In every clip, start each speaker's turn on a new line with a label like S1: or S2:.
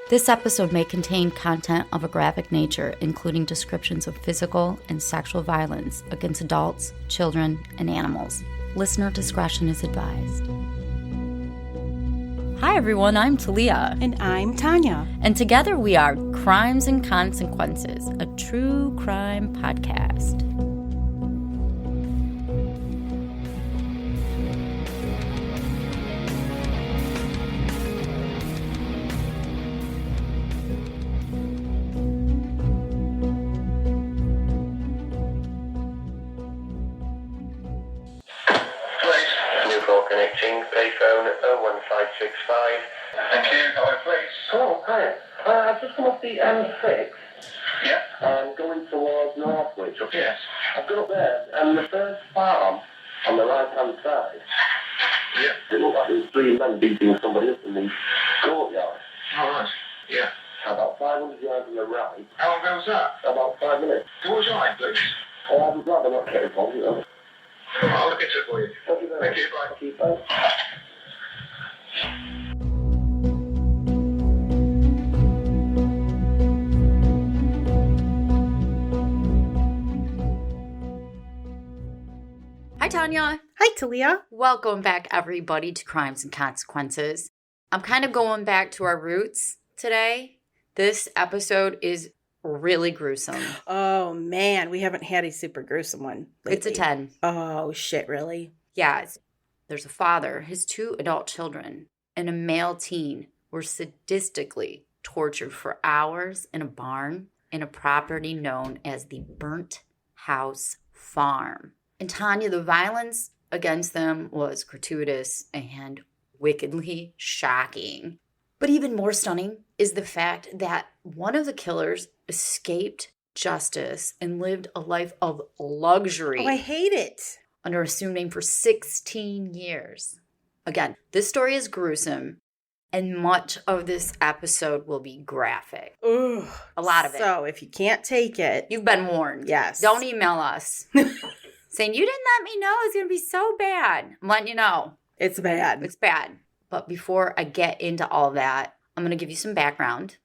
S1: This episode may contain content of a graphic nature, including descriptions of physical and sexual violence against adults, children, and animals. Listener discretion is advised. Hi everyone, I'm Talia.
S2: And I'm Tanya.
S1: And together we are Crimes and Consequences, a true crime podcast.
S3: Connecting, payphone 01565.
S4: Thank you. Hello, please.
S3: Oh, hi. I've just come off the M6.
S4: Yeah.
S3: I'm going towards Northwich.
S4: Yes.
S3: I've got up there, and the first farm on the right-hand side,
S4: Yeah.
S3: it looked like there was three men beating somebody up in the courtyard.
S4: All right. Yeah.
S3: About 500 yards on the right.
S4: How long ago was that?
S3: About 5 minutes.
S4: What was your name, please?
S3: I would rather not get involved, you know.
S4: I'll look into it for you.
S3: Thank you very much.
S4: Thank you. Bye.
S3: Thank you, bye.
S1: Hi Tanya.
S2: Hi, Talia.
S1: Welcome back everybody to Crimes and Consequences. I'm kind of going back to our roots today. This episode is really gruesome.
S2: Oh, man. We haven't had a super gruesome one lately.
S1: It's a 10.
S2: Oh, shit, really?
S1: Yeah, there's a father, his 2 adult children, and a male teen were sadistically tortured for hours in a barn in a property known as the Burnt House Farm. And Tanya, the violence against them was gratuitous and wickedly shocking. But even more stunning is the fact that one of the killers escaped justice and lived a life of luxury.
S2: Oh, I hate it.
S1: Under assumed name for 16 years. Again, this story is gruesome, and much of this episode will be graphic.
S2: Ugh.
S1: A lot of it.
S2: So, if you can't take it...
S1: You've been warned.
S2: Yes.
S1: Don't email us saying, you didn't let me know it's going to be so bad. I'm letting you know.
S2: It's bad.
S1: It's bad. But before I get into all that, I'm going to give you some background,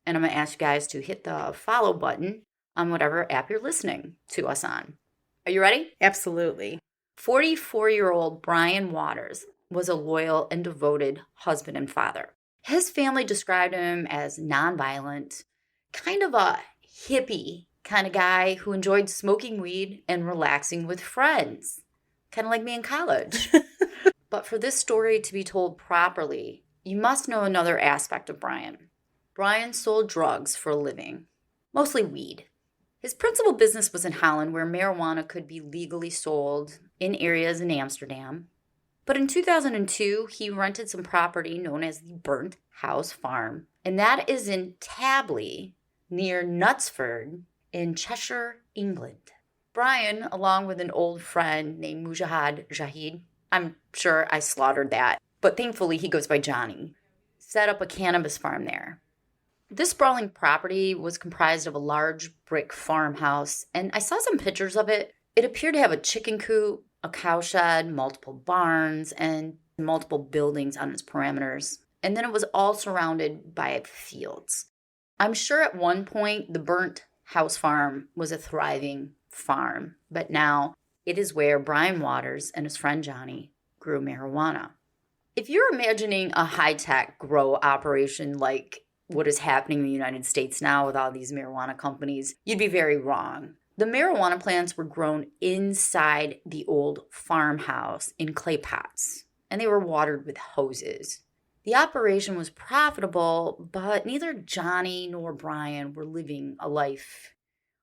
S1: and I'm going to ask you guys to hit the follow button on whatever app you're listening to us on. Are you ready?
S2: Absolutely.
S1: 44-year-old Brian Waters was a loyal and devoted husband and father. His family described him as nonviolent, kind of a hippie kind of guy who enjoyed smoking weed and relaxing with friends, kind of like me in college. But for this story to be told properly, you must know another aspect of Brian. Brian sold drugs for a living, mostly weed. His principal business was in Holland, where marijuana could be legally sold in areas in Amsterdam. But in 2002, he rented some property known as the Burnt House Farm, and that is in Tabley, near Knutsford, in Cheshire, England. Brian, along with an old friend named Mujahid Jahid, I'm sure I slaughtered that, but thankfully he goes by Johnny, set up a cannabis farm there. This sprawling property was comprised of a large brick farmhouse, and I saw some pictures of it. It appeared to have a chicken coop, a cowshed, multiple barns, and multiple buildings on its parameters. And then it was all surrounded by fields. I'm sure at one point the Burnt House Farm was a thriving farm, but now it is where Brian Waters and his friend Johnny grew marijuana. If you're imagining a high-tech grow operation like what is happening in the United States now with all these marijuana companies, you'd be very wrong. The marijuana plants were grown inside the old farmhouse in clay pots, and they were watered with hoses. The operation was profitable, but neither Johnny nor Brian were living a life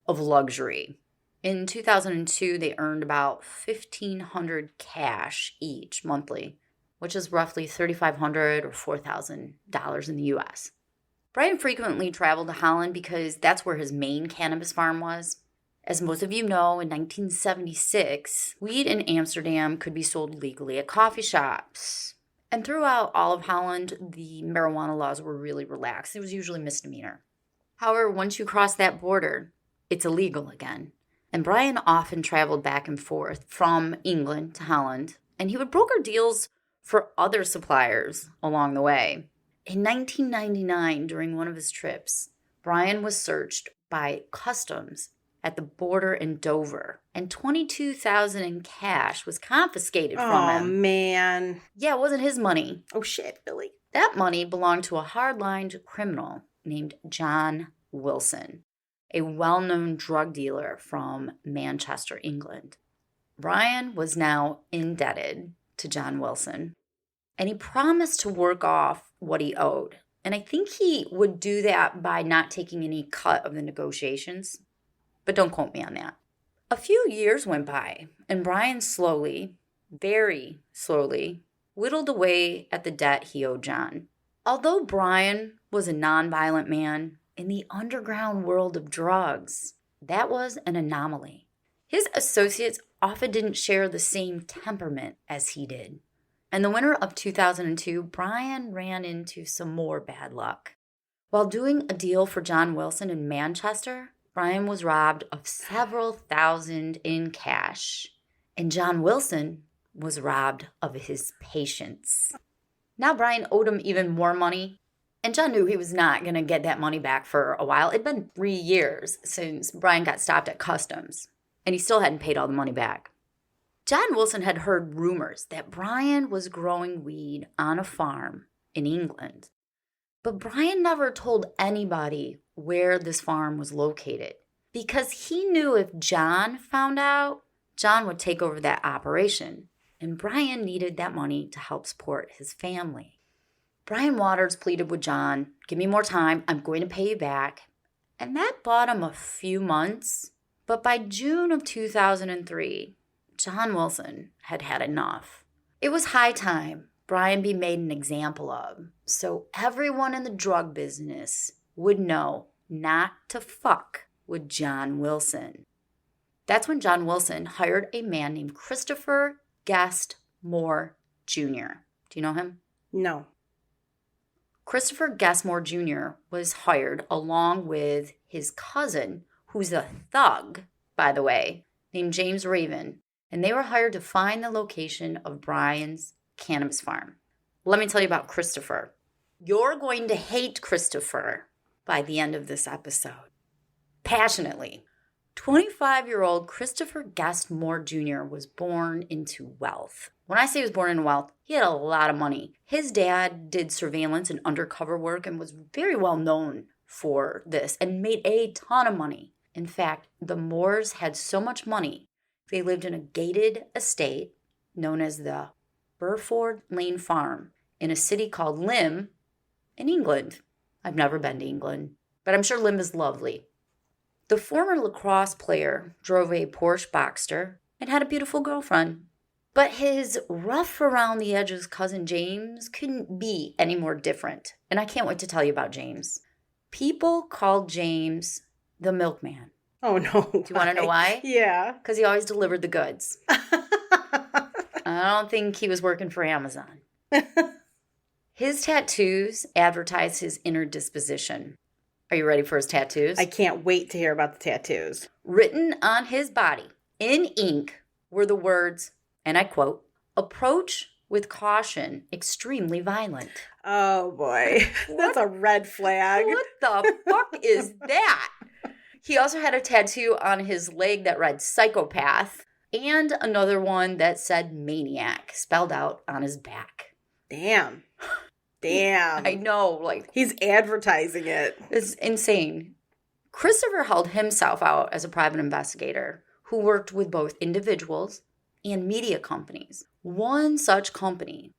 S1: of luxury. In 2002, they earned about $1,500 cash each monthly, which is roughly $3,500 or $4,000 in the U.S. Brian frequently traveled to Holland because that's where his main cannabis farm was. As most of you know, in 1976, weed in Amsterdam could be sold legally at coffee shops. And throughout all of Holland, the marijuana laws were really relaxed. It was usually misdemeanor. However, once you cross that border, it's illegal again. And Brian often traveled back and forth from England to Holland, and he would broker deals for other suppliers along the way. In 1999, during one of his trips, Brian was searched by customs at the border in Dover, and $22,000 in cash was confiscated from
S2: Oh,
S1: him.
S2: man.
S1: Yeah, it wasn't his money.
S2: Oh, shit, Billy.
S1: That money belonged to a hard-lined criminal named John Wilson, a well-known drug dealer from Manchester, England. Brian was now indebted to John Wilson, and he promised to work off what he owed. And I think he would do that by not taking any cut of the negotiations, but don't quote me on that. A few years went by, and Brian slowly, very slowly, whittled away at the debt he owed John. Although Brian was a nonviolent man in the underground world of drugs, that was an anomaly. His associates often didn't share the same temperament as he did. In the winter of 2002, Brian ran into some more bad luck. While doing a deal for John Wilson in Manchester, Brian was robbed of several thousand in cash, and John Wilson was robbed of his patience. Now Brian owed him even more money, and John knew he was not going to get that money back for a while. It'd been 3 years since Brian got stopped at customs, and he still hadn't paid all the money back. John Wilson had heard rumors that Brian was growing weed on a farm in England, but Brian never told anybody where this farm was located because he knew if John found out, John would take over that operation, and Brian needed that money to help support his family. Brian Waters pleaded with John, "Give me more time, I'm going to pay you back." And that bought him a few months, but by June of 2003, John Wilson had had enough. It was high time Brian be made an example of, so everyone in the drug business would know not to fuck with John Wilson. That's when John Wilson hired a man named Christopher Guest Moore Jr. Do you know him?
S2: No.
S1: Christopher Guest Moore Jr. was hired along with his cousin, who's a thug, by the way, named James Raven, and they were hired to find the location of Brian's cannabis farm. Let me tell you about Christopher. You're going to hate Christopher by the end of this episode. Passionately. 25-year-old Christopher Guest Moore Jr. was born into wealth. When I say he was born into wealth, he had a lot of money. His dad did surveillance and undercover work and was very well known for this and made a ton of money. In fact, the Moores had so much money, they lived in a gated estate known as the Burford Lane Farm in a city called Lymm in England. I've never been to England, but I'm sure Lymm is lovely. The former lacrosse player drove a Porsche Boxster and had a beautiful girlfriend. But his rough around the edges cousin James couldn't be any more different. And I can't wait to tell you about James. People called James the milkman.
S2: Oh, no.
S1: Do you want to know why?
S2: Yeah.
S1: Because he always delivered the goods. I don't think he was working for Amazon. His tattoos advertise his inner disposition. Are you ready for his tattoos?
S2: I can't wait to hear about the tattoos.
S1: Written on his body in ink were the words, and I quote, "Approach with caution, extremely violent."
S2: Oh, boy. That's a red flag.
S1: What the fuck is that? He also had a tattoo on his leg that read psychopath and another one that said maniac spelled out on his back.
S2: Damn. Damn.
S1: I know, like,
S2: He's advertising it.
S1: it's insane. Christopher held himself out as a private investigator who worked with both individuals and media companies. One such company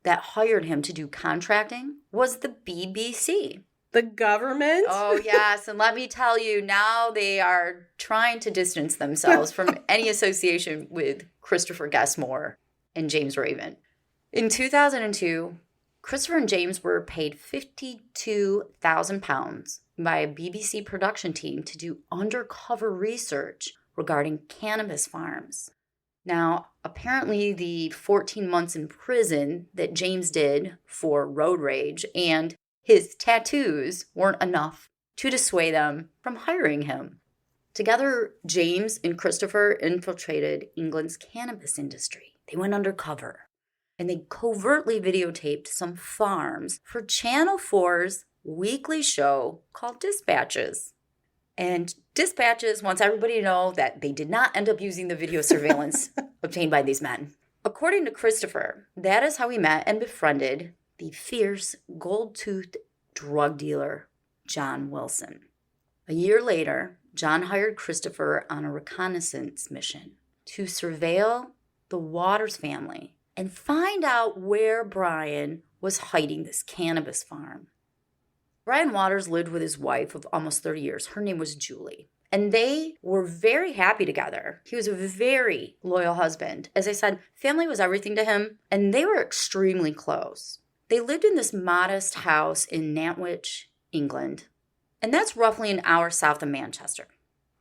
S1: that hired him to do contracting was the BBC.
S2: The government?
S1: Oh, yes. And let me tell you, now they are trying to distance themselves from any association with Christopher Guest Moore and James Raven. In 2002, Christopher and James were paid £52,000 by a BBC production team to do undercover research regarding cannabis farms. Now, apparently the 14 months in prison that James did for road rage and his tattoos weren't enough to dissuade them from hiring him. Together, James and Christopher infiltrated England's cannabis industry. They went undercover. and they covertly videotaped some farms for Channel 4's weekly show called Dispatches. And Dispatches wants everybody to know that they did not end up using the video surveillance obtained by these men. According to Christopher, that is how he met and befriended the fierce, gold-toothed drug dealer, John Wilson. A year later, John hired Christopher on a reconnaissance mission to surveil the Waters family and find out where Brian was hiding this cannabis farm. Brian Waters lived with his wife of almost 30 years. Her name was Julie. And they were very happy together. He was a very loyal husband. As I said, family was everything to him, and they were extremely close. They lived in this modest house in Nantwich, England, and that's roughly an hour south of Manchester.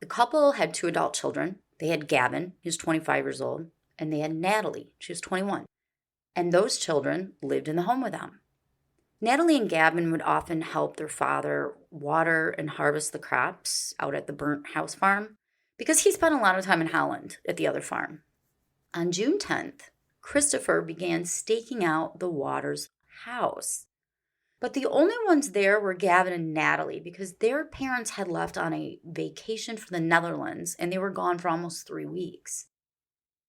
S1: The couple had 2 adult children. They had Gavin, he was 25 years old, and they had Natalie, she was 21. And those children lived in the home with them. Natalie and Gavin would often help their father water and harvest the crops out at the burnt house farm because he spent a lot of time in Holland at the other farm. On June 10th, Christopher began staking out the Waters house. But the only ones there were Gavin and Natalie because their parents had left on a vacation for the Netherlands and they were gone for almost 3 weeks.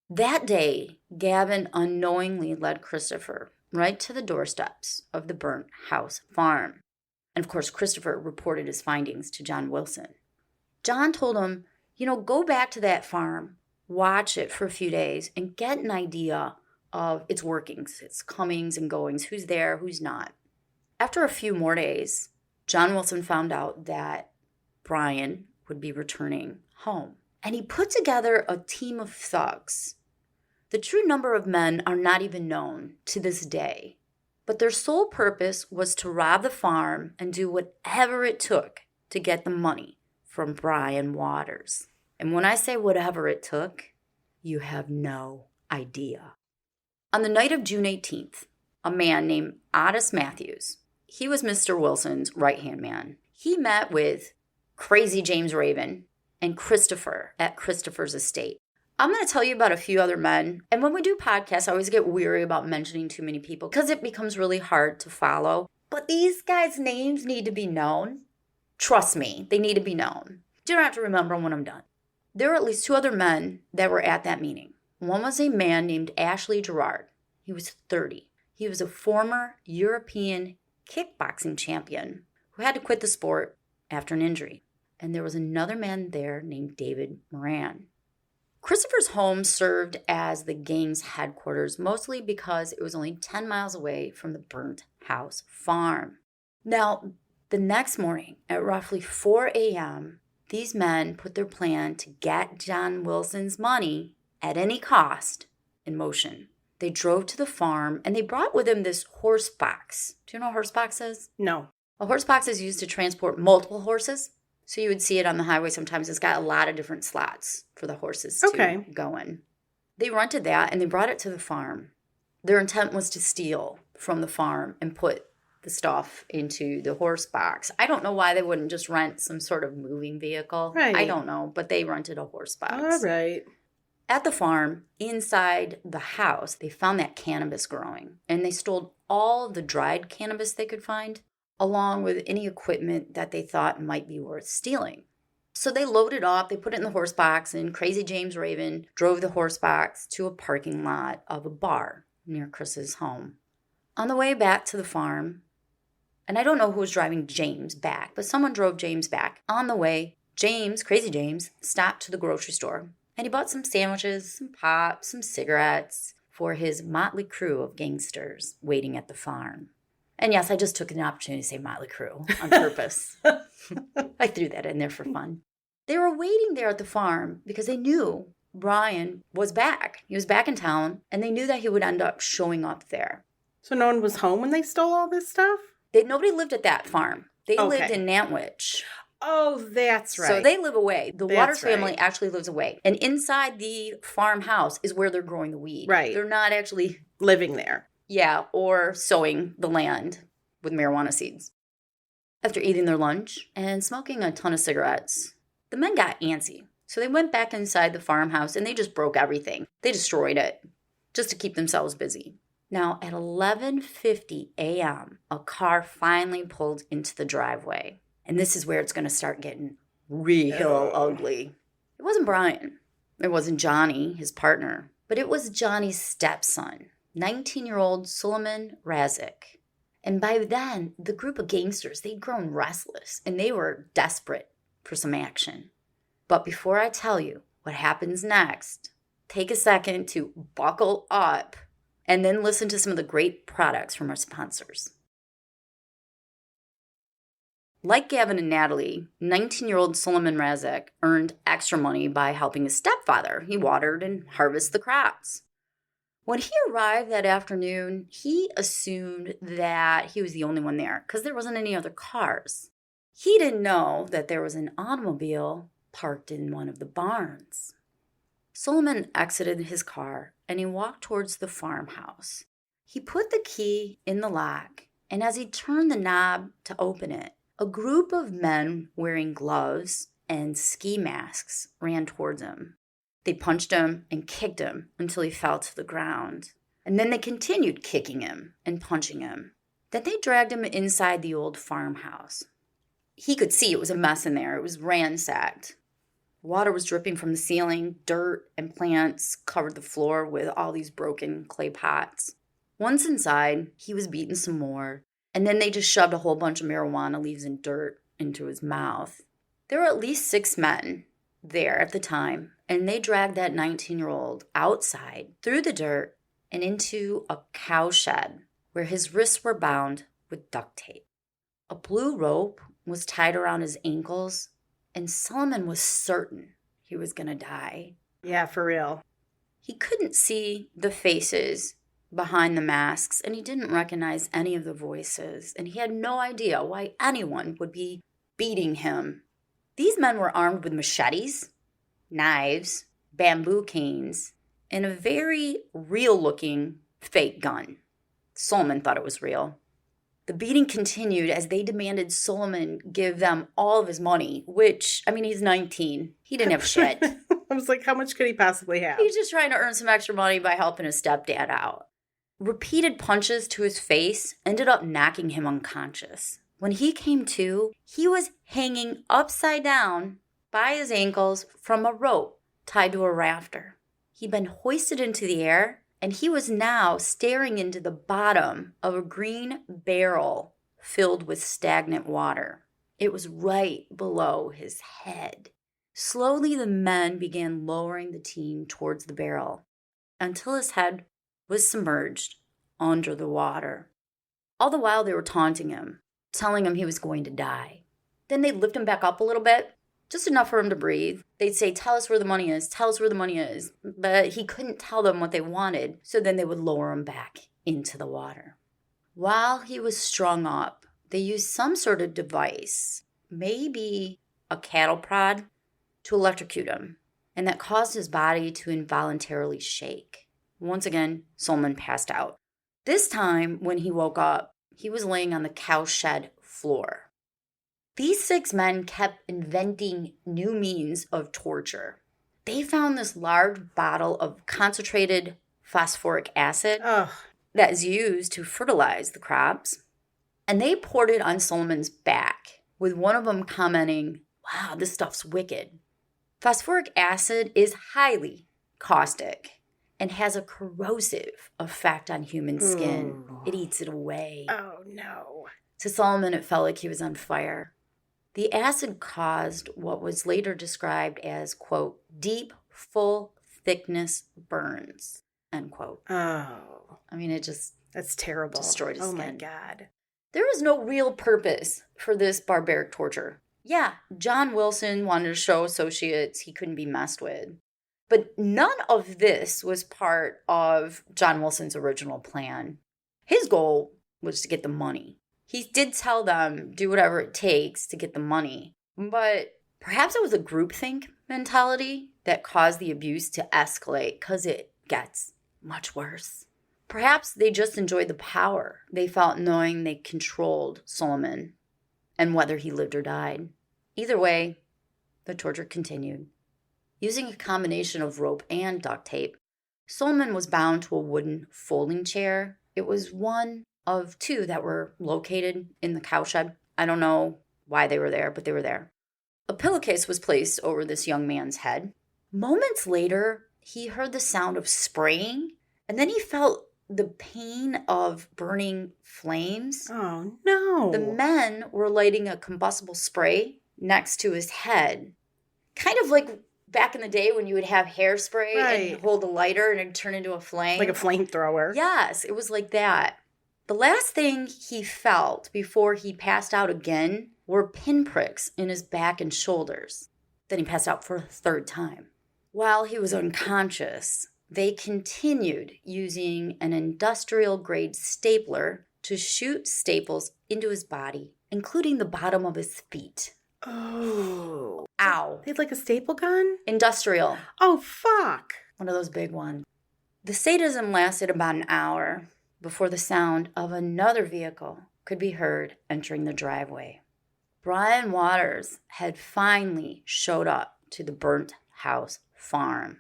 S1: That day, Gavin unknowingly led Christopher right to the doorsteps of the burnt house farm. And of course, Christopher reported his findings to John Wilson. John told him, go back to that farm, watch it for a few days, and get an idea of its workings, its comings and goings, who's there, who's not. After a few more days, John Wilson found out that Brian would be returning home. And he put together a team of thugs. The true number of men are not even known to this day, but their sole purpose was to rob the farm and do whatever it took to get the money from Brian Waters. And when I say whatever it took, you have no idea. On the night of June 18th, a man named Otis Matthews, he was Mr. Wilson's right-hand man. He met with Crazy James Raven and Christopher at Christopher's estate. I'm going to tell you about a few other men. And when we do podcasts, I always get weary about mentioning too many people because it becomes really hard to follow. But these guys' names need to be known. Trust me, they need to be known. You don't have to remember them when I'm done. There were at least 2 other men that were at that meeting. One was a man named Ashley Gerard. He was 30. He was a former European kickboxing champion who had to quit the sport after an injury. And there was another man there named David Moran. Christopher's home served as the gang's headquarters, mostly because it was only 10 miles away from the burnt house farm. Now, the next morning at roughly 4 a.m., these men put their plan to get John Wilson's money at any cost in motion. They drove to the farm and they brought with them this horse box. Do you know what a horse box is?
S2: No.
S1: A horse box is used to transport multiple horses. So you would see it on the highway sometimes. It's got a lot of different slots for the horses to go in. They rented that and they brought it to the farm. Their intent was to steal from the farm and put the stuff into the horse box. I don't know why they wouldn't just rent some sort of moving vehicle.
S2: Right.
S1: I don't know, but they rented a horse box.
S2: All right.
S1: At the farm, inside the house, they found that cannabis growing. And they stole all the dried cannabis they could find, along with any equipment that they thought might be worth stealing. So they loaded up, they put it in the horse box, and Crazy James Raven drove the horse box to a parking lot of a bar near Chris's home. On the way back to the farm, and I don't know who was driving James back, but someone drove James back. On the way, Crazy James, stopped to the grocery store, and he bought some sandwiches, some pop, some cigarettes for his motley crew of gangsters waiting at the farm. And yes, I just took an opportunity to say motley crew on purpose. I threw that in there for fun. They were waiting there at the farm because they knew Brian was back. He was back in town, and they knew that he would end up showing up there.
S2: So no one was home when they stole all this stuff?
S1: Nobody lived at that farm. They lived in Nantwich.
S2: Oh, that's right.
S1: So they live away. The Waters family
S2: right.
S1: actually lives away. And inside the farmhouse is where they're growing the weed.
S2: Right.
S1: They're not actually
S2: living there.
S1: Yeah, or sowing the land with marijuana seeds. After eating their lunch and smoking a ton of cigarettes, the men got antsy. So they went back inside the farmhouse and they just broke everything. They destroyed it just to keep themselves busy. Now, at 11:50 a.m., a car finally pulled into the driveway. And this is where it's going to start getting real ugly. It wasn't Brian. It wasn't Johnny, his partner. But it was Johnny's stepson, 19-year-old Suleiman Razik. And by then, the group of gangsters, they'd grown restless and they were desperate for some action. But before I tell you what happens next, take a second to buckle up and then listen to some of the great products from our sponsors. Like Gavin and Natalie, 19-year-old Suleiman Razik earned extra money by helping his stepfather. He watered and harvested the crops. When he arrived that afternoon, he assumed that he was the only one there because there wasn't any other cars. He didn't know that there was an automobile parked in one of the barns. Suleiman exited his car and he walked towards the farmhouse. He put the key in the lock, and as he turned the knob to open it, a group of men wearing gloves and ski masks ran towards him. They punched him and kicked him until he fell to the ground. And then they continued kicking him and punching him. Then they dragged him inside the old farmhouse. He could see it was a mess in there. It was ransacked. Water was dripping from the ceiling. Dirt and plants covered the floor with all these broken clay pots. Once inside, he was beaten some more. And then they just shoved a whole bunch of marijuana leaves and dirt into his mouth. There were at least 6 men there at the time, and they dragged that 19-year-old outside through the dirt and into a cowshed where his wrists were bound with duct tape. A blue rope was tied around his ankles, and Suleiman was certain he was going to die.
S2: Yeah, for real.
S1: He couldn't see the faces behind the masks, and he didn't recognize any of the voices, and he had no idea why anyone would be beating him. These men were armed with machetes, knives, bamboo canes, and a very real-looking fake gun. Suleiman thought it was real. The beating continued as they demanded Suleiman give them all of his money, which, he's 19. He didn't have shit.
S2: I was like, how much could he possibly have?
S1: He was just trying to earn some extra money by helping his stepdad out. Repeated punches to his face ended up knocking him unconscious. When he came to, he was hanging upside down by his ankles from a rope tied to a rafter. He'd been hoisted into the air, and he was now staring into the bottom of a green barrel filled with stagnant water. It was right below his head. Slowly, the men began lowering the teen towards the barrel until his head was submerged under the water. All the while, they were taunting him, telling him he was going to die. Then they'd lift him back up a little bit, just enough for him to breathe. They'd say, tell us where the money is, tell us where the money is. But he couldn't tell them what they wanted, so then they would lower him back into the water. While he was strung up, they used some sort of device, maybe a cattle prod, to electrocute him, and that caused his body to involuntarily shake. Once again, Suleiman passed out. This time, when he woke up, he was laying on the cowshed floor. These 6 men kept inventing new means of torture. They found this large bottle of concentrated phosphoric acid that is used to fertilize the crops, and they poured it on Suleiman's back, with one of them commenting, "Wow, this stuff's wicked." Phosphoric acid is highly caustic and has a corrosive effect on human skin.
S2: Ooh.
S1: It eats it away.
S2: Oh, no.
S1: To Suleiman, it felt like he was on fire. The acid caused what was later described as, quote, deep, full thickness burns, end quote.
S2: Oh.
S1: It just
S2: That's terrible.
S1: destroyed his skin.
S2: Oh, my God.
S1: There was no real purpose for this barbaric torture. Yeah, John Wilson wanted to show associates he couldn't be messed with. But none of this was part of John Wilson's original plan. His goal was to get the money. He did tell them, do whatever it takes to get the money. But perhaps it was a groupthink mentality that caused the abuse to escalate, because it gets much worse. Perhaps they just enjoyed the power they felt knowing they controlled Suleiman and whether he lived or died. Either way, the torture continued. Using a combination of rope and duct tape, Suleiman was bound to a wooden folding chair It was one of two that were located in the cowshed. I don't know why they were there, but they were there. A pillowcase was placed over this young man's head. Moments later, he heard the sound of spraying, and then he felt the pain of burning flames.
S2: Oh, no.
S1: The men were lighting a combustible spray next to his head. Kind of like back in the day when you would have hairspray and you hold a lighter and it'd turn into a flame.
S2: Like a flamethrower.
S1: Yes, it was like that. The last thing he felt before he passed out again were pinpricks in his back and shoulders. Then he passed out for a third time. While he was unconscious, they continued using an industrial-grade stapler to shoot staples into his body, including the bottom of his feet.
S2: Oh.
S1: Ow.
S2: They had like a staple gun?
S1: Industrial.
S2: Oh, fuck.
S1: One of those big ones. The sadism lasted about an hour before the sound of another vehicle could be heard entering the driveway. Brian Waters had finally showed up to the burnt house farm.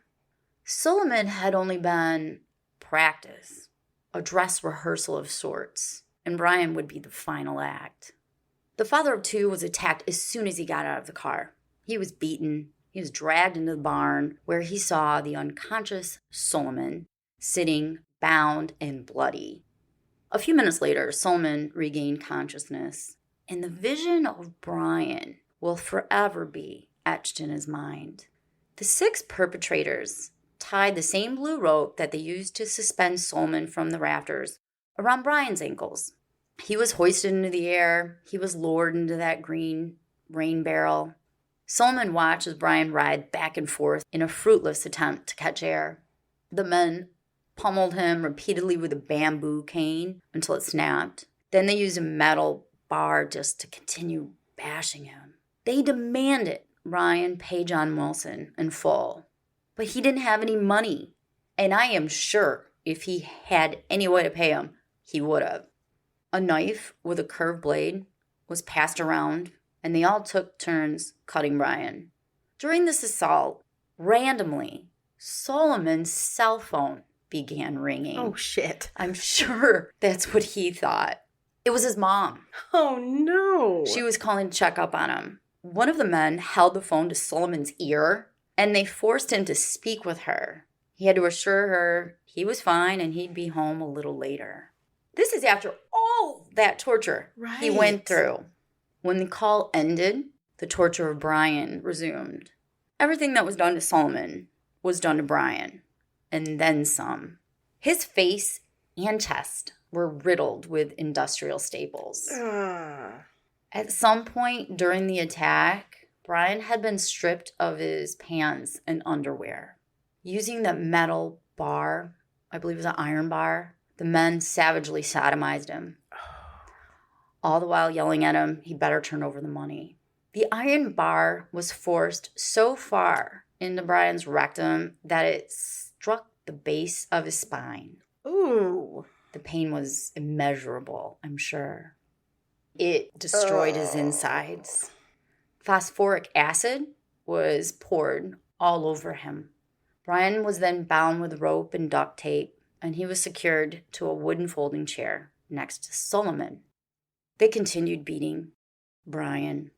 S1: Solomon had only been practice, a dress rehearsal of sorts, and Brian would be the final act. The father of two was attacked as soon as he got out of the car. He was beaten. He was dragged into the barn where he saw the unconscious Solomon sitting bound and bloody. A few minutes later, Solomon regained consciousness, and the vision of Brian will forever be etched in his mind. The 6 perpetrators tied the same blue rope that they used to suspend Solomon from the rafters around Brian's ankles. He was hoisted into the air. He was lowered into that green rain barrel. Solomon watched as Brian writhed back and forth in a fruitless attempt to catch air. The men pummeled him repeatedly with a bamboo cane until it snapped. Then they used a metal bar just to continue bashing him. They demanded Brian pay John Wilson in full, but he didn't have any money. And I am sure if he had any way to pay him, he would have. A knife with a curved blade was passed around, and they all took turns cutting Brian. During this assault, randomly, Solomon's cell phone began ringing.
S2: Oh, shit.
S1: I'm sure that's what he thought. It was his mom.
S2: Oh, no.
S1: She was calling to check up on him. One of the men held the phone to Solomon's ear, and they forced him to speak with her. He had to assure her he was fine and he'd be home a little later. This is after all that torture he went through. When the call ended, the torture of Brian resumed. Everything that was done to Solomon was done to Brian, and then some. His face and chest were riddled with industrial staples. At some point during the attack, Brian had been stripped of his pants and underwear. Using the metal bar, I believe it was an iron bar, the men savagely sodomized him. All the while yelling at him, he better turn over the money. The iron bar was forced so far into Brian's rectum that it struck the base of his spine.
S2: Ooh.
S1: The pain was immeasurable, I'm sure. It destroyed his insides. Phosphoric acid was poured all over him. Brian was then bound with rope and duct tape, and he was secured to a wooden folding chair next to Solomon. They continued beating Brian.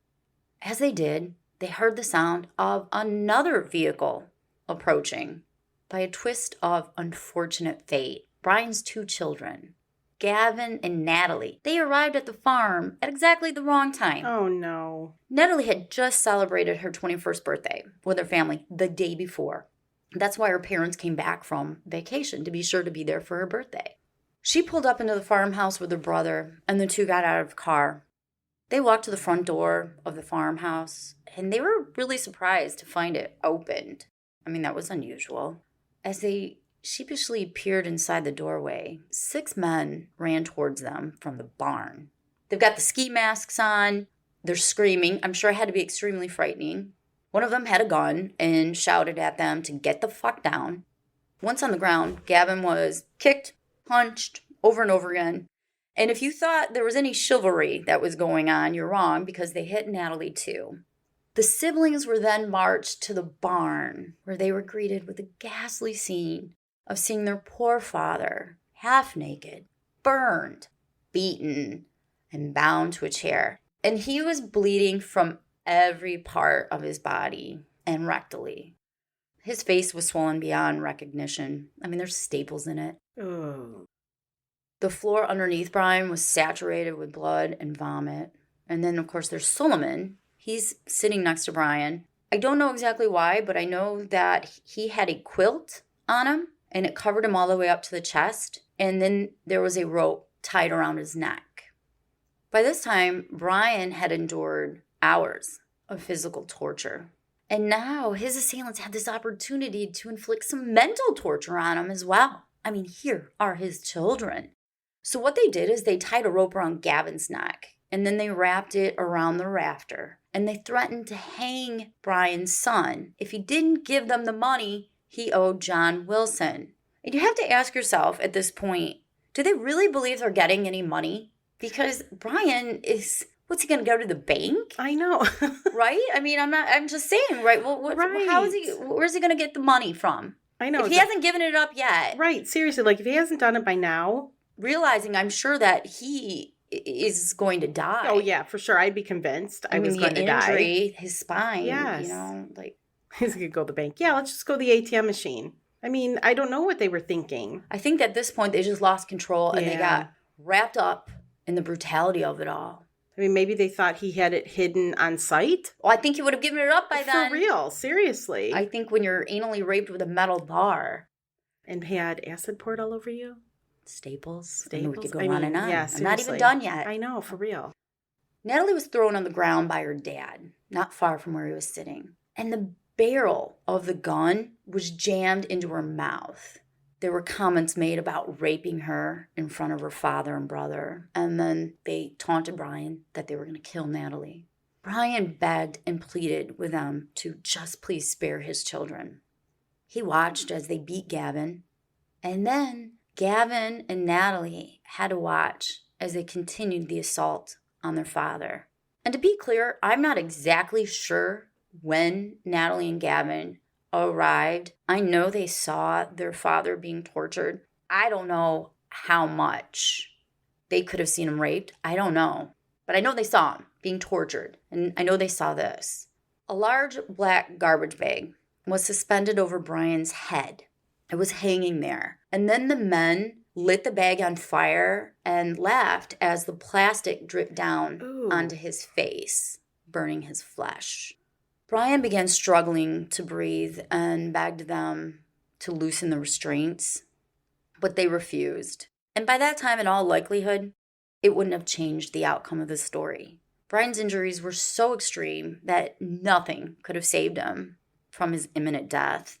S1: As they did, they heard the sound of another vehicle approaching. By a twist of unfortunate fate, Brian's 2 children, Gavin and Natalie, they arrived at the farm at exactly the wrong time.
S2: Oh, no.
S1: Natalie had just celebrated her 21st birthday with her family the day before. That's why her parents came back from vacation to be sure to be there for her birthday. She pulled up into the farmhouse with her brother, and the 2 got out of the car. They walked to the front door of the farmhouse, and they were really surprised to find it opened. I mean, that was unusual. As they sheepishly peered inside the doorway, 6 men ran towards them from the barn. They've got the ski masks on. They're screaming. I'm sure it had to be extremely frightening. One of them had a gun and shouted at them to get the fuck down. Once on the ground, Gavin was kicked, punched over and over again. And if you thought there was any chivalry that was going on, you're wrong, because they hit Natalie too. The siblings were then marched to the barn, where they were greeted with the ghastly scene of seeing their poor father, half naked, burned, beaten, and bound to a chair. And he was bleeding from every part of his body and rectally. His face was swollen beyond recognition. I mean, there's staples in it.
S2: Oh.
S1: The floor underneath Brian was saturated with blood and vomit. And then, of course, there's Solomon. He's sitting next to Brian. I don't know exactly why, but I know that he had a quilt on him, and it covered him all the way up to the chest. And then there was a rope tied around his neck. By this time, Brian had endured hours of physical torture. And now his assailants had this opportunity to inflict some mental torture on him as well. I mean, here are his children. So what they did is they tied a rope around Gavin's neck, and then they wrapped it around the rafter. And they threatened to hang Brian's son if he didn't give them the money he owed John Wilson. And you have to ask yourself at this point, do they really believe they're getting any money? Because Brian is, what's he going to go to the bank?
S2: I know.
S1: Right? I mean, I'm just saying, right? Well,
S2: Right.
S1: Where's he going to get the money from?
S2: I know.
S1: If he hasn't given it up yet.
S2: Right, seriously, like if he hasn't done it by now.
S1: Realizing, I'm sure that he is going to die.
S2: Oh, yeah, for sure. I'd be convinced I was going to die.
S1: Injury, his spine,
S2: Yes.
S1: you know, like.
S2: He's going to go to the bank. Yeah, let's just go to the ATM machine. I mean, I don't know what they were thinking.
S1: I think at this point they just lost control and they
S2: Yeah.
S1: got wrapped up in the brutality of it all.
S2: I mean, maybe they thought he had it hidden on site.
S1: Well, I think he would have given it up by then.
S2: For real, seriously.
S1: I think when you're anally raped with a metal bar.
S2: And had acid poured all over you?
S1: Staples. I mean, we could go
S2: I
S1: on
S2: mean,
S1: and on.
S2: yeah,
S1: I'm not even
S2: seriously.
S1: done yet.
S2: I know, for real.
S1: Natalie was thrown on the ground by her dad, not far from where he was sitting. And the barrel of the gun was jammed into her mouth. There were comments made about raping her in front of her father and brother. And then they taunted Brian that they were going to kill Natalie. Brian begged and pleaded with them to just please spare his children. He watched as they beat Gavin. And then Gavin and Natalie had to watch as they continued the assault on their father. And to be clear, I'm not exactly sure when Natalie and Gavin arrived. I know they saw their father being tortured. I don't know how much they could have seen him raped. I don't know. But I know they saw him being tortured. And I know they saw this. A large black garbage bag was suspended over Brian's head. It was hanging there. And then the men lit the bag on fire and laughed as the plastic dripped down
S2: Ooh.
S1: onto his face, burning his flesh. Brian began struggling to breathe and begged them to loosen the restraints, but they refused. And by that time, in all likelihood, it wouldn't have changed the outcome of the story. Brian's injuries were so extreme that nothing could have saved him from his imminent death.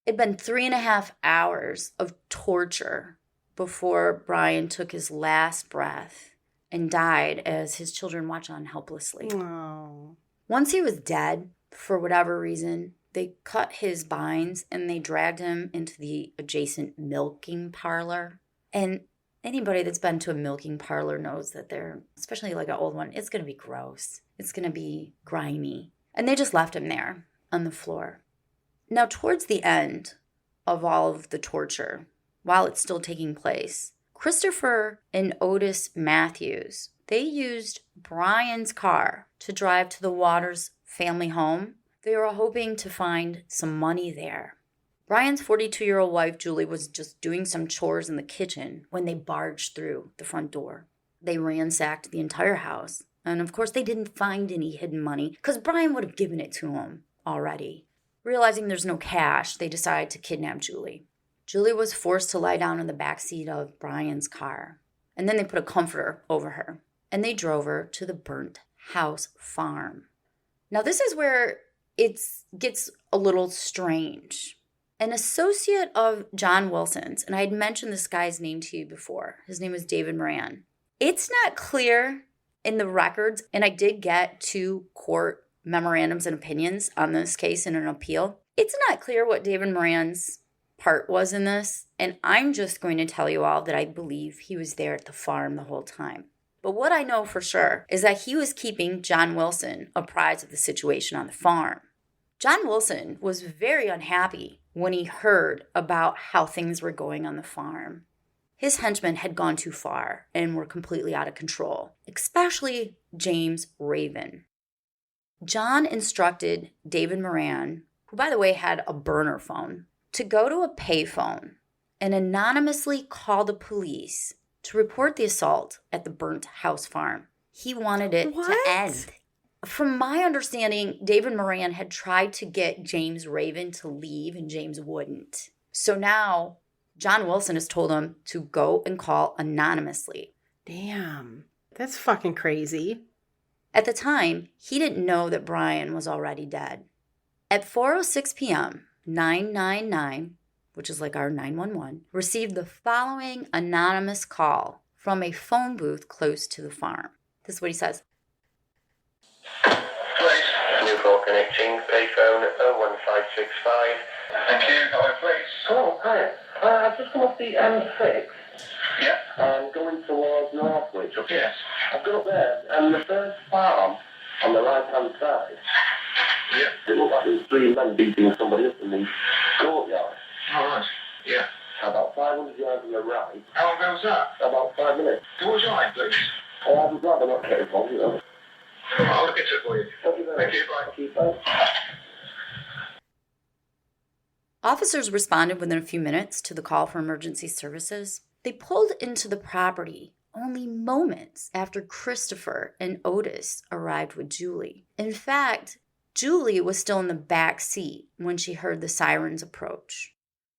S1: It'd been 3.5 hours of torture before Brian took his last breath and died as his children watched on helplessly.
S2: Oh.
S1: Once he was dead, for whatever reason, they cut his binds and they dragged him into the adjacent milking parlor. And anybody that's been to a milking parlor knows that they're, especially like an old one, it's going to be gross. It's going to be grimy. And they just left him there on the floor. Now, towards the end of all of the torture, while it's still taking place, Christopher and Otis Matthews, they used Brian's car to drive to the Waters family home. They were hoping to find some money there. Brian's 42-year-old wife, Julie, was just doing some chores in the kitchen when they barged through the front door. They ransacked the entire house. And of course, they didn't find any hidden money because Brian would have given it to them already. Realizing there's no cash, they decided to kidnap Julie. Julie was forced to lie down in the backseat of Brian's car. And then they put a comforter over her. And they drove her to the burnt house farm. Now, this is where it gets a little strange. An associate of John Wilson's, and I had mentioned this guy's name to you before. His name was David Moran. It's not clear in the records, and I did get 2 court memorandums and opinions on this case in an appeal. It's not clear what David Moran's part was in this, and I'm just going to tell you all that I believe he was there at the farm the whole time. But what I know for sure is that he was keeping John Wilson apprised of the situation on the farm. John Wilson was very unhappy when he heard about how things were going on the farm. His henchmen had gone too far and were completely out of control, especially James Raven. John instructed David Moran, who by the way had a burner phone, to go to a payphone and anonymously call the police to report the assault at the burnt house farm. He wanted it to end. From my understanding, David Moran had tried to get James Raven to leave and James wouldn't. So now John Wilson has told him to go and call anonymously.
S2: Damn. That's fucking crazy.
S1: At the time, he didn't know that Brian was already dead. At 4:06 p.m., 999, which is like our 911, received the following anonymous call from a phone booth close to the farm. This is what he says.
S3: Please. New call connecting. Payphone 01565.
S4: Thank you. Hello, please.
S3: Oh, hi. I've just come off the M6.
S4: Yeah?
S3: I'm going towards Northwich.
S4: Yes.
S3: I've got up there, and the first farm on the right-hand side,
S4: Yeah.
S3: it looked like there was 3 men beating somebody up in the courtyard.
S4: All right. Yeah.
S3: About 500 yards on the right.
S4: How long ago was that?
S3: About 5 minutes.
S4: Towards your line, please.
S3: Oh, I would rather not get involved, you know.
S4: I'll look into it for you.
S3: Thank you very much.
S4: Thank you. Bye.
S3: Thank you, bye.
S1: Officers responded within a few minutes to the call for emergency services. They pulled into the property only moments after Christopher and Otis arrived with Julie. In fact, Julie was still in the back seat when she heard the sirens approach.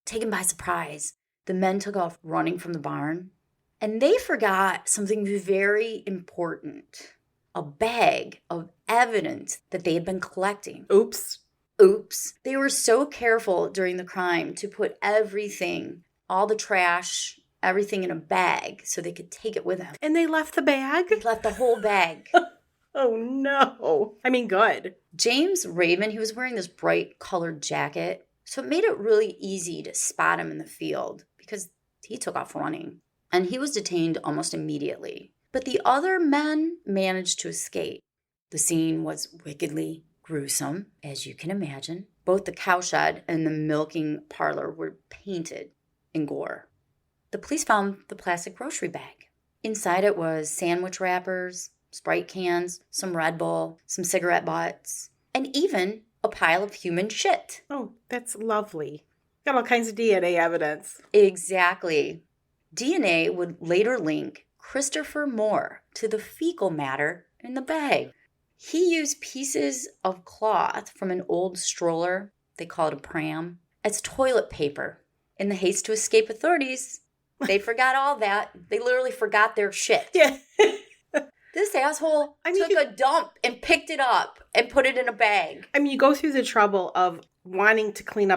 S1: Taken by surprise, the men took off running from the barn, and they forgot something very important: a bag of evidence that they had been collecting.
S2: Oops.
S1: They were so careful during the crime to put everything, all the trash, everything in a bag so they could take it with them.
S2: And they left the bag?
S1: They left the whole bag.
S2: Oh, no. I mean, good.
S1: James Raven, he was wearing this bright colored jacket, so it made it really easy to spot him in the field because he took off running. And he was detained almost immediately. But the other men managed to escape. The scene was wickedly gruesome, as you can imagine. Both the cowshed and the milking parlor were painted in gore. The police found the plastic grocery bag. Inside it was sandwich wrappers, Sprite cans, some Red Bull, some cigarette butts, and even a pile of human shit.
S2: Oh, that's lovely. Got all kinds of DNA evidence.
S1: Exactly. DNA would later link Christopher Moore to the fecal matter in the bag. He used pieces of cloth from an old stroller, they call it a pram, as toilet paper. In the haste to escape authorities, they forgot all that. They literally forgot their shit.
S2: Yeah.
S1: This asshole took a dump and picked it up and put it in a bag.
S2: I mean, you go through the trouble of wanting to clean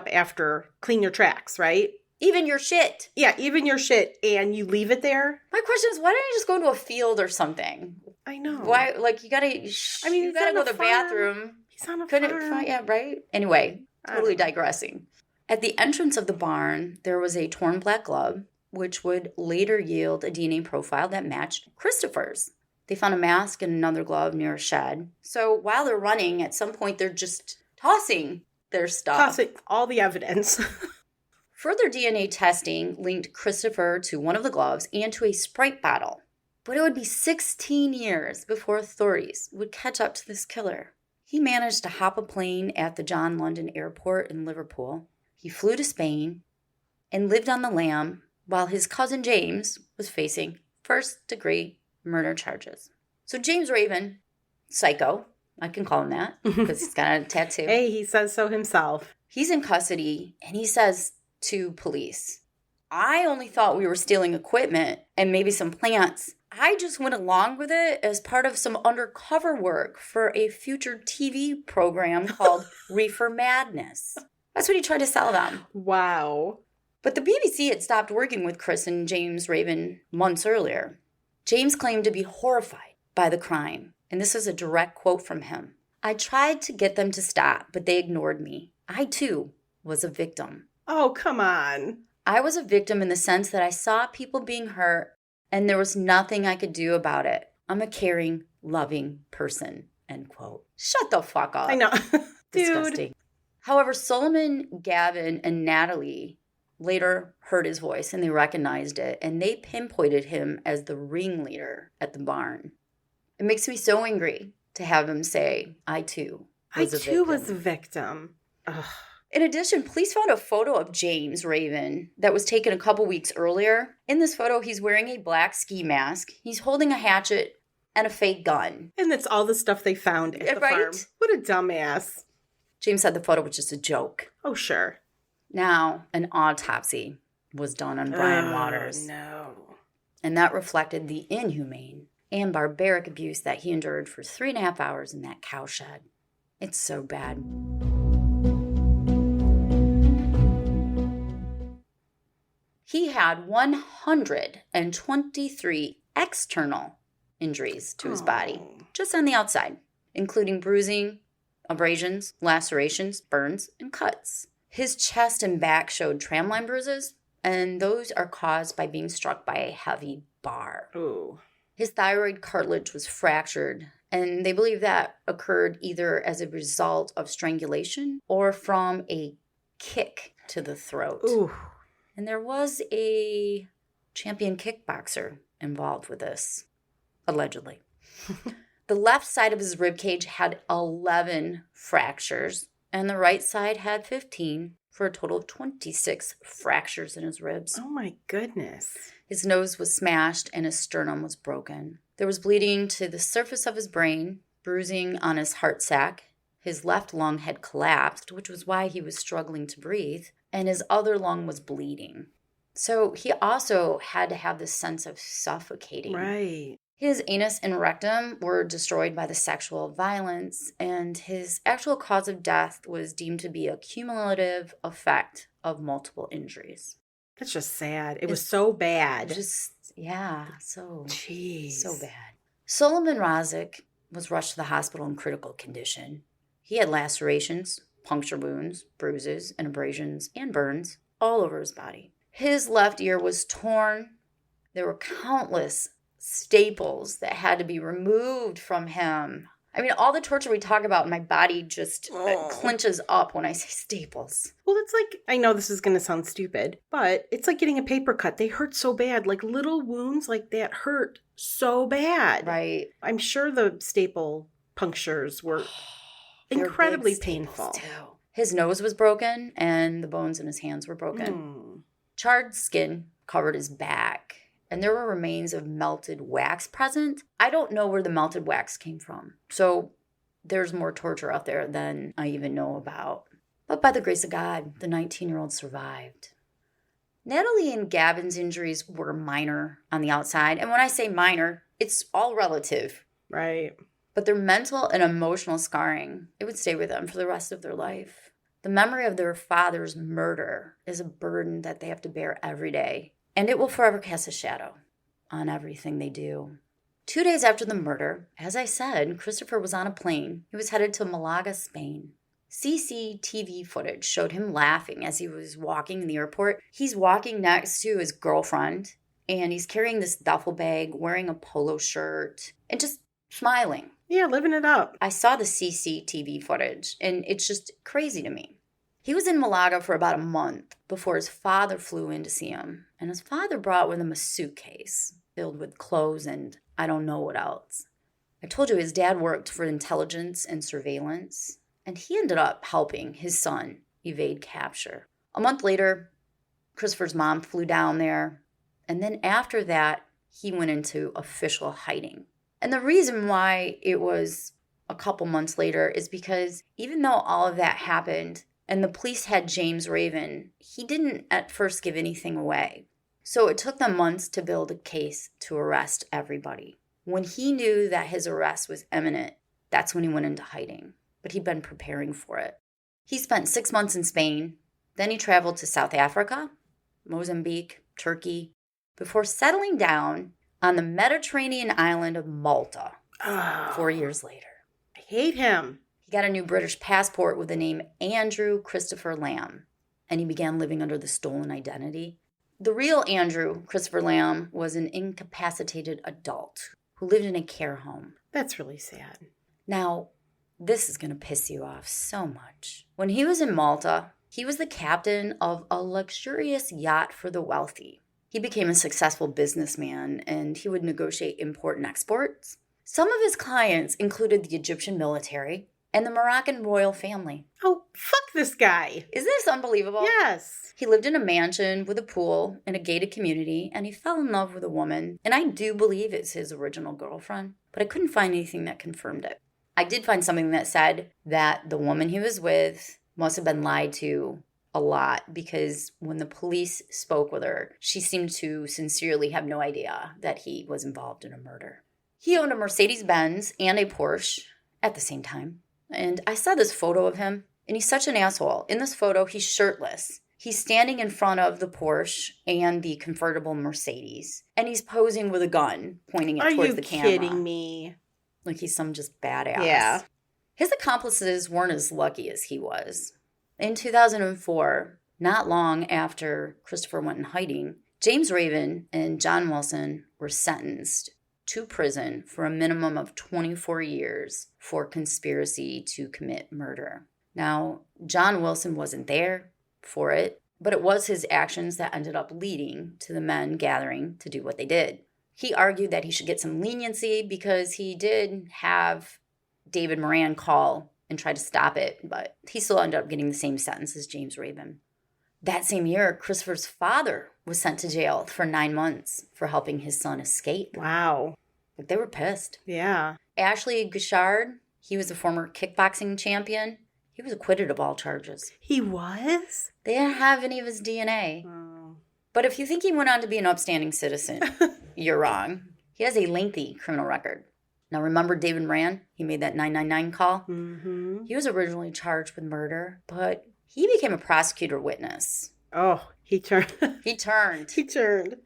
S2: your tracks, right?
S1: Even your shit.
S2: Yeah, even your shit, and you leave it there.
S1: My question is, why didn't you just go to a field or something?
S2: I know.
S1: Why? Like, you gotta go to the bathroom.
S2: He's on a
S1: Couldn't
S2: farm.
S1: find, yeah, right? Anyway, totally digressing. At the entrance of the barn, there was a torn black glove, which would later yield a DNA profile that matched Christopher's. They found a mask and another glove near a shed. So while they're running, at some point, they're just tossing their stuff.
S2: Tossing all the evidence.
S1: Further DNA testing linked Christopher to one of the gloves and to a Sprite bottle. But it would be 16 years before authorities would catch up to this killer. He managed to hop a plane at the John London Airport in Liverpool. He flew to Spain and lived on the lam while his cousin James was facing first-degree murder charges. So James Raven, psycho, I can call him that because he's got a tattoo.
S2: Hey, he says so himself.
S1: He's in custody and he says to police, I only thought we were stealing equipment and maybe some plants. I just went along with it as part of some undercover work for a future TV program called Reefer Madness. That's what he tried to sell them.
S2: Wow.
S1: But the BBC had stopped working with Chris and James Raven months earlier. James claimed to be horrified by the crime, and this is a direct quote from him. I tried to get them to stop, but they ignored me. I, too, was a victim.
S2: Oh, come on.
S1: I was a victim in the sense that I saw people being hurt and there was nothing I could do about it. I'm a caring, loving person, end quote. Shut the fuck up.
S2: I know. Dude.
S1: Disgusting. However, Solomon, Gavin, and Natalie later heard his voice and they recognized it, and they pinpointed him as the ringleader at the barn. It makes me so angry to have him say, I too was a
S2: victim. Ugh.
S1: In addition, police found a photo of James Raven that was taken a couple weeks earlier. In this photo, he's wearing a black ski mask. He's holding a hatchet and a fake gun.
S2: And that's all the stuff they found at the farm. What a dumbass.
S1: James said the photo was just a joke.
S2: Oh, sure.
S1: Now, an autopsy was done on Brian Waters.
S2: No.
S1: And that reflected the inhumane and barbaric abuse that he endured for 3.5 hours in that cowshed. It's so bad. He had 123 external injuries to his body, just on the outside, including bruising, abrasions, lacerations, burns, and cuts. His chest and back showed tramline bruises, and those are caused by being struck by a heavy bar.
S2: Ooh.
S1: His thyroid cartilage was fractured, and they believe that occurred either as a result of strangulation or from a kick to the throat.
S2: Ooh.
S1: And there was a champion kickboxer involved with this, allegedly. The left side of his ribcage had 11 fractures, and the right side had 15, for a total of 26 fractures in his ribs.
S2: Oh my goodness.
S1: His nose was smashed and his sternum was broken. There was bleeding to the surface of his brain, bruising on his heart sac. His left lung had collapsed, which was why he was struggling to breathe, and his other lung was bleeding. So he also had to have this sense of suffocating.
S2: Right.
S1: His anus and rectum were destroyed by the sexual violence, and his actual cause of death was deemed to be a cumulative effect of multiple injuries.
S2: That's just sad. It was so bad.
S1: Jeez. So bad. Solomon Razik was rushed to the hospital in critical condition. He had lacerations, puncture wounds, bruises, and abrasions, and burns all over his body. His left ear was torn. There were countless staples that had to be removed from him. I mean, all the torture we talk about, my body just clenches up when I say staples.
S2: Well, it's like, I know this is going to sound stupid, but it's like getting a paper cut. They hurt so bad. Like little wounds like that hurt so bad.
S1: Right.
S2: I'm sure the staple punctures were incredibly painful.
S1: Too. His nose was broken and the bones in his hands were broken. Charred skin covered his back. And there were remains of melted wax present. I don't know where the melted wax came from. So there's more torture out there than I even know about. But by the grace of God, the 19-year-old survived. Natalie and Gavin's injuries were minor on the outside. And when I say minor, it's all relative.
S2: Right.
S1: But their mental and emotional scarring, it would stay with them for the rest of their life. The memory of their father's murder is a burden that they have to bear every day. And it will forever cast a shadow on everything they do. 2 days after the murder, as I said, Christopher was on a plane. He was headed to Malaga, Spain. CCTV footage showed him laughing as he was walking in the airport. He's walking next to his girlfriend, and he's carrying this duffel bag, wearing a polo shirt, and just smiling.
S2: Yeah, living it up.
S1: I saw the CCTV footage, and it's just crazy to me. He was in Malaga for about a month before his father flew in to see him. And his father brought with him a suitcase filled with clothes and I don't know what else. I told you his dad worked for intelligence and surveillance, and he ended up helping his son evade capture. A month later, Christopher's mom flew down there, and then after that, he went into official hiding. And the reason why it was a couple months later is because even though all of that happened, and the police had James Raven, he didn't at first give anything away. So it took them months to build a case to arrest everybody. When he knew that his arrest was imminent, that's when he went into hiding. But he'd been preparing for it. He spent 6 months in Spain. Then he traveled to South Africa, Mozambique, Turkey, before settling down on the Mediterranean island of Malta 4 years later.
S2: I hate him.
S1: He got a new British passport with the name Andrew Christopher Lamb, and he began living under the stolen identity. The real Andrew Christopher Lamb was an incapacitated adult who lived in a care home.
S2: That's really sad.
S1: Now, this is going to piss you off so much. When he was in Malta, He was the captain of a luxurious yacht for the wealthy. He became a successful businessman, and he would negotiate import and exports. Some of his clients included the Egyptian military and the Moroccan Royal family.
S2: Oh, fuck this guy.
S1: Isn't this unbelievable?
S2: Yes.
S1: He lived in a mansion with a pool in a gated community, and he fell in love with a woman, and I do believe it's his original girlfriend, but I couldn't find anything that confirmed it. I did find something that said that the woman he was with must have been lied to a lot, because when the police spoke with her, she seemed to sincerely have no idea that he was involved in a murder. He owned a Mercedes-Benz and a Porsche at the same time. And I saw this photo of him, and he's such an asshole. In this photo, he's shirtless. He's standing in front of the Porsche and the convertible Mercedes, and he's posing with a gun, pointing it towards the camera.
S2: Are you kidding me?
S1: Like he's some just badass.
S2: Yeah.
S1: His accomplices weren't as lucky as he was. In 2004, not long after Christopher went in hiding, James Raven and John Wilson were sentenced to prison for a minimum of 24 years for conspiracy to commit murder. Now, John Wilson wasn't there for it, but it was his actions that ended up leading to the men gathering to do what they did. He argued that he should get some leniency because he did have David Moran call and try to stop it, but he still ended up getting the same sentence as James Raven. That same year, Christopher's father was sent to jail for 9 months for helping his son escape.
S2: Wow.
S1: Like, they were pissed.
S2: Yeah.
S1: Ashley Gouchard, he was a former kickboxing champion. He was acquitted of all charges.
S2: He was?
S1: They didn't have any of his DNA.
S2: Oh.
S1: But if you think he went on to be an upstanding citizen, you're wrong. He has a lengthy criminal record. Now, remember David Moran? He made that 999 call.
S2: Mm-hmm.
S1: He was originally charged with murder, but he became a prosecutor witness.
S2: Oh, he turned.
S1: He turned.
S2: He turned.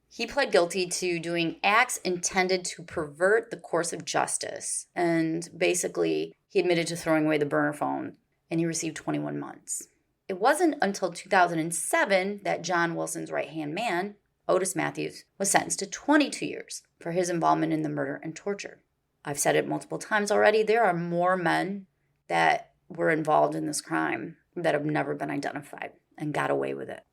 S1: He pled guilty to doing acts intended to pervert the course of justice. And basically, he admitted to throwing away the burner phone, and he received 21 months. It wasn't until 2007 that John Wilson's right-hand man, Otis Matthews, was sentenced to 22 years for his involvement in the murder and torture. I've said it multiple times already, there are more men that were involved in this crime that have never been identified and got away with it.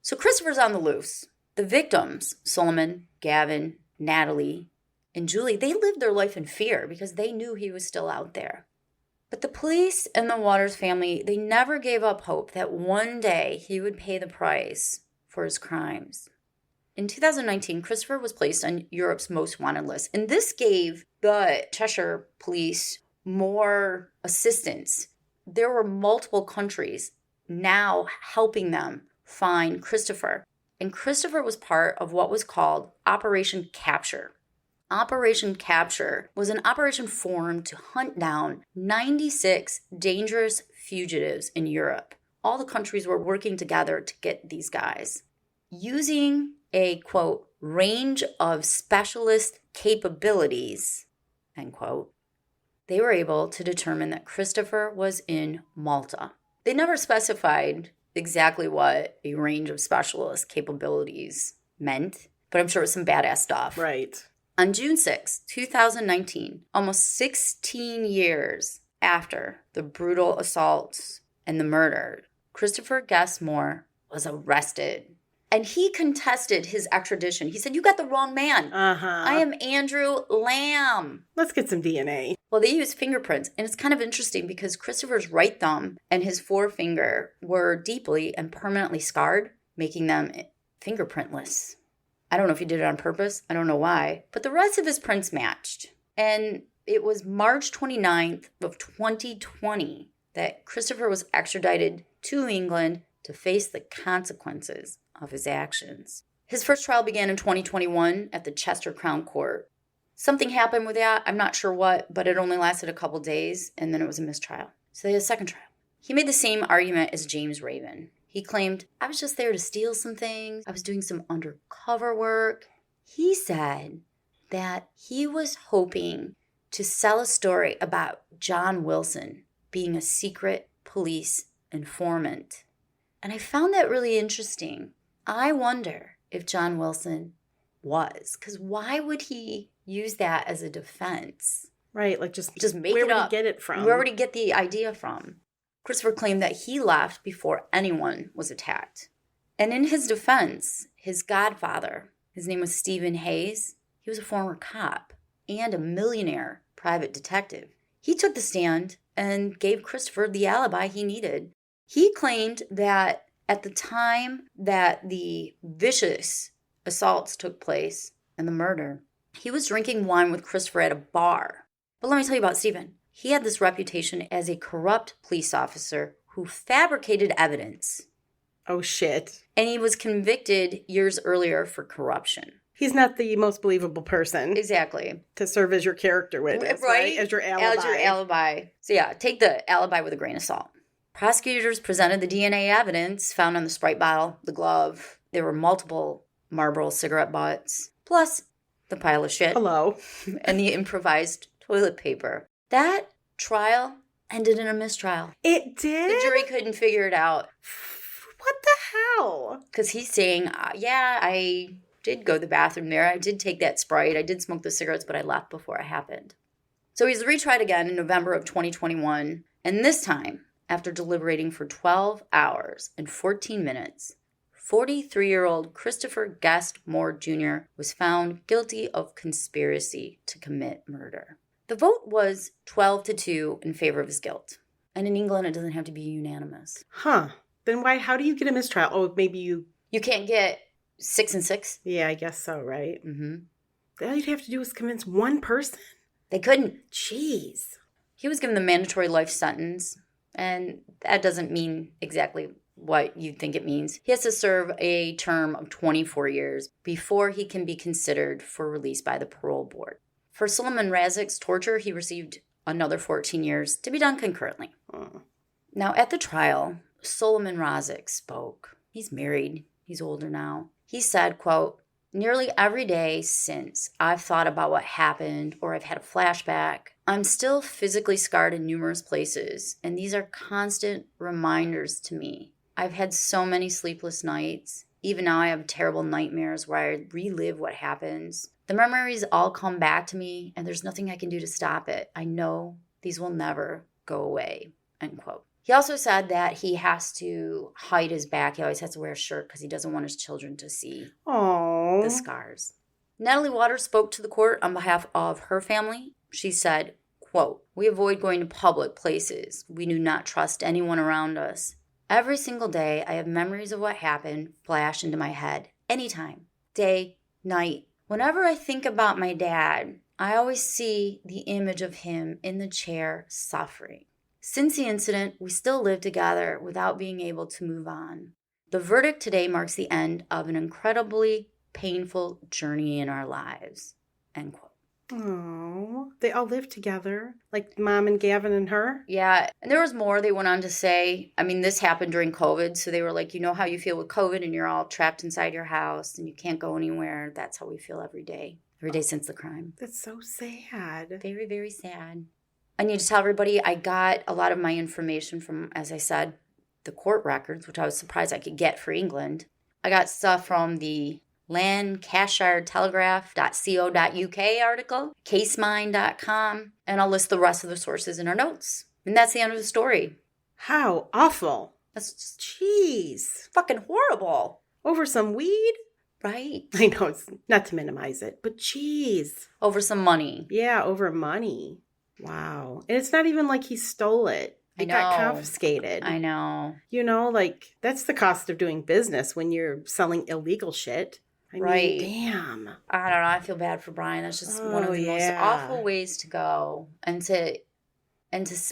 S1: So Christopher's on the loose. The victims, Solomon, Gavin, Natalie, and Julie, they lived their life in fear because they knew he was still out there. But the police and the Waters family, they never gave up hope that one day he would pay the price for his crimes. In 2019, Christopher was placed on Europe's most wanted list, and this gave the Cheshire police more assistance. There were multiple countries now helping them find Christopher, and Christopher was part of what was called Operation Capture. Operation Capture was an operation formed to hunt down 96 dangerous fugitives in Europe. All the countries were working together to get these guys. Using a, quote, range of specialist capabilities, end quote, they were able to determine that Christopher was in Malta. They never specified exactly what a range of specialist capabilities meant, but I'm sure it was some badass stuff.
S2: Right.
S1: On June 6, 2019, almost 16 years after the brutal assaults and the murder, Christopher Guest Moore was arrested. And he contested his extradition. He said, "You got the wrong man.
S2: Uh-huh.
S1: I am Andrew Lamb."
S2: Let's get some DNA.
S1: Well, they used fingerprints. And it's kind of interesting because Christopher's right thumb and his forefinger were deeply and permanently scarred, making them fingerprintless. I don't know if he did it on purpose. I don't know why. But the rest of his prints matched. And it was March 29th of 2020 that Christopher was extradited to England to face the consequences of his actions. His first trial began in 2021 at the Chester Crown Court. Something happened with that. I'm not sure what, but it only lasted a couple days, and then it was a mistrial. So they had a second trial. He made the same argument as James Raven. He claimed, "I was just there to steal some things. I was doing some undercover work." He said that he was hoping to sell a story about John Wilson being a secret police informant. And I found that really interesting. I wonder if John Wilson was, because why would he use that as a defense?
S2: Right, like just
S1: Just make
S2: where
S1: it
S2: would
S1: up.
S2: he get it from?
S1: Where would he get the idea from? Christopher claimed that he left before anyone was attacked. And in his defense, his godfather, his name was Stephen Hayes, he was a former cop and a millionaire private detective. He took the stand and gave Christopher the alibi he needed. He claimed that at the time that the vicious assaults took place and the murder, he was drinking wine with Christopher at a bar. But let me tell you about Stephen. He had this reputation as a corrupt police officer who fabricated evidence.
S2: Oh, shit.
S1: And he was convicted years earlier for corruption.
S2: He's not the most believable person.
S1: Exactly.
S2: To serve as your character witness, right? As your alibi.
S1: As your alibi. So yeah, take the alibi with a grain of salt. Prosecutors presented the DNA evidence found on the Sprite bottle, the glove. There were multiple Marlboro cigarette butts, plus the pile of shit.
S2: Hello.
S1: And the improvised toilet paper. That trial ended in a mistrial.
S2: It did?
S1: The jury couldn't figure it out.
S2: What the hell?
S1: Because he's saying, yeah, I did go to the bathroom there. I did take that Sprite. I did smoke the cigarettes, but I left before it happened. So he's retried again in November of 2021. And this time, after deliberating for 12 hours and 14 minutes, 43-year-old Christopher Guest Moore Jr. was found guilty of conspiracy to commit murder. The vote was 12-2 in favor of his guilt. And in England, it doesn't have to be unanimous.
S2: Huh. Then how do you get a mistrial? Oh, maybe you...
S1: You can't get 6 and 6.
S2: Yeah, I guess so, right?
S1: Mm-hmm.
S2: All you'd have to do is convince one person?
S1: They couldn't.
S2: Jeez.
S1: He was given the mandatory life sentence, and that doesn't mean exactly what you think it means. He has to serve a term of 24 years before he can be considered for release by the parole board. For Suleiman Razik's torture, he received another 14 years to be done concurrently.
S2: Oh.
S1: Now, at the trial, Suleiman Razik spoke. He's married. He's older now. He said, quote, "Nearly every day since I've thought about what happened or I've had a flashback, I'm still physically scarred in numerous places, and these are constant reminders to me. I've had so many sleepless nights. Even now I have terrible nightmares where I relive what happens. The memories all come back to me, and there's nothing I can do to stop it. I know these will never go away," end quote. He also said that he has to hide his back. He always has to wear a shirt because he doesn't want his children to see the scars. Natalie Waters spoke to the court on behalf of her family. She said, quote, "We avoid going to public places. We do not trust anyone around us. Every single day, I have memories of what happened flash into my head. Anytime, day, night. Whenever I think about my dad, I always see the image of him in the chair suffering. Since the incident, we still live together without being able to move on. The verdict today marks the end of an incredibly painful journey in our lives," end quote.
S2: Oh, they all live together, like Mom and Gavin and her?
S1: Yeah, and there was more they went on to say. I mean, this happened during COVID, so they were like, you know how you feel with COVID and you're all trapped inside your house and you can't go anywhere? That's how we feel every day since the crime.
S2: That's so sad.
S1: Very, very sad. I need to tell everybody I got a lot of my information from, as I said, the court records, which I was surprised I could get for England. I got stuff from the lancashire.telegraph.co.uk article, casemine.com, and I'll list the rest of the sources in our notes. And that's the end of the story.
S2: How awful.
S1: That's just
S2: Jeez.
S1: fucking horrible.
S2: Over some weed?
S1: Right?
S2: I know, it's not to minimize it, but jeez.
S1: Over some money.
S2: Yeah, over money. Wow. And it's not even like he stole it. It got confiscated.
S1: I know.
S2: You know, like, that's the cost of doing business when you're selling illegal shit. I
S1: Right.
S2: mean, damn.
S1: I don't know. I feel bad for Brian. That's just one of the most
S2: yeah.
S1: awful ways to go. And to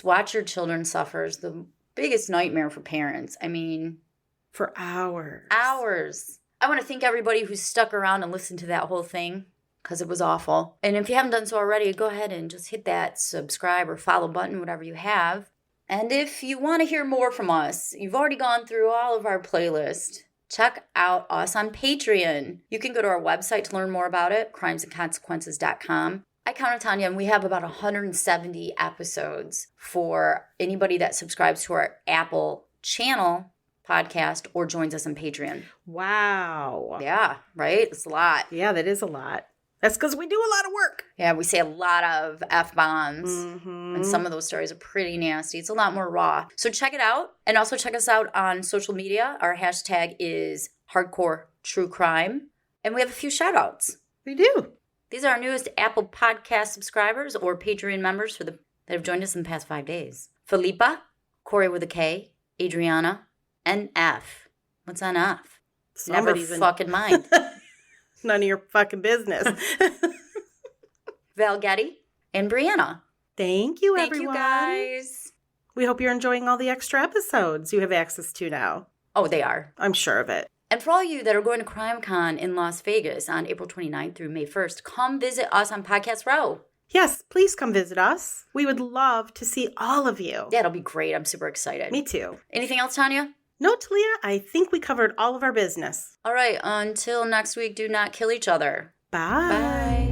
S1: watch your children suffer is the biggest nightmare for parents. I mean,
S2: For hours.
S1: hours. I want to thank everybody who stuck around and listened to that whole thing because it was awful. And if you haven't done so already, go ahead and just hit that subscribe or follow button, whatever you have. And if you want to hear more from us, you've already gone through all of our playlist. Check out us on Patreon. You can go to our website to learn more about it, crimesandconsequences.com. I counted, Tanya, and we have about 170 episodes for anybody that subscribes to our Apple channel podcast or joins us on Patreon.
S2: Wow.
S1: Yeah, right? It's a lot.
S2: Yeah, that is a lot. That's because we do a lot of work.
S1: Yeah, we say a lot of F-bombs.
S2: Mm-hmm.
S1: And some of those stories are pretty nasty. It's a lot more raw. So check it out. And also check us out on social media. Our hashtag is hardcore true crime. And we have a few shout outs.
S2: We do.
S1: These are our newest Apple Podcast subscribers or Patreon members that have joined us in the past 5 days. Felipa, Corey with a K, Adriana, and F. What's on F?
S2: Somebody's
S1: Never fucking mind.
S2: None of your fucking business.
S1: Val Getty and Brianna.
S2: Thank you,
S1: Thank
S2: everyone.
S1: you, guys.
S2: We hope you're enjoying all the extra episodes you have access to now.
S1: Oh, they are.
S2: I'm sure of it.
S1: And for all you that are going to CrimeCon in Las Vegas on April 29th through May 1st, come visit us on Podcast Row.
S2: Yes, please come visit us. We would love to see all of you.
S1: That'll be great. I'm super excited.
S2: Me too.
S1: Anything else, Tanya?
S2: No, Talia, I think we covered all of our business.
S1: All right. Until next week, do not kill each other.
S2: Bye.
S1: Bye.